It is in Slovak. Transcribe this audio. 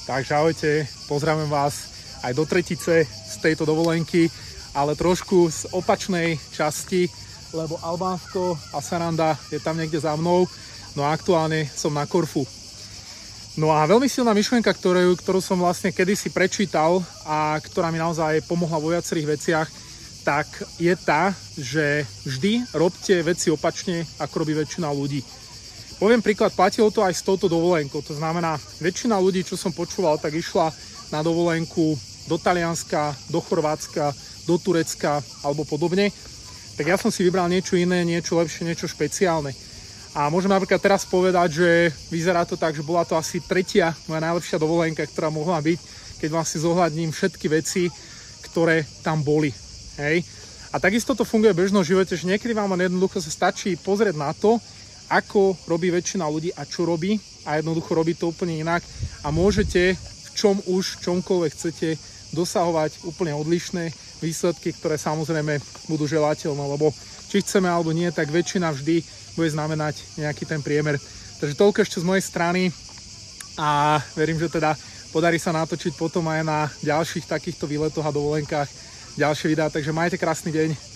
Takže ahojte, pozdravím vás aj do tretice z tejto dovolenky, ale trošku z opačnej časti, lebo Albánsko a Saranda je tam niekde za mnou, no a aktuálne som na Korfu. No a veľmi silná myšlienka, ktorú som vlastne kedysi prečítal a ktorá mi naozaj pomohla vo viacerých veciach, tak je tá, že vždy robte veci opačne, ako robí väčšina ľudí. Poviem príklad, platilo to aj s touto dovolenkou. To znamená, väčšina ľudí, čo som počúval, tak išla na dovolenku do Talianska, do Chorvátska, do Turecka alebo podobne. Tak ja som si vybral niečo iné, niečo lepšie, niečo špeciálne. A môžem napríklad teraz povedať, že vyzerá to tak, že bola to asi tretia moja najlepšia dovolenka, ktorá mohla byť, keď vlastne zohľadním všetky veci, ktoré tam boli. Hej. A takisto to funguje v bežnom živote, že niekedy vám jednoducho sa stačí pozrieť na to, ako robí väčšina ľudí a čo robí a jednoducho robí to úplne inak a môžete v čomkoľvek chcete dosahovať úplne odlišné výsledky, ktoré samozrejme budú želateľné, lebo či chceme alebo nie, tak väčšina vždy bude znamenať nejaký ten priemer. Takže toľko ešte z mojej strany a verím, že teda podarí sa natočiť potom aj na ďalších takýchto výletoch a dovolenkách ďalšie videá, takže majte krásny deň.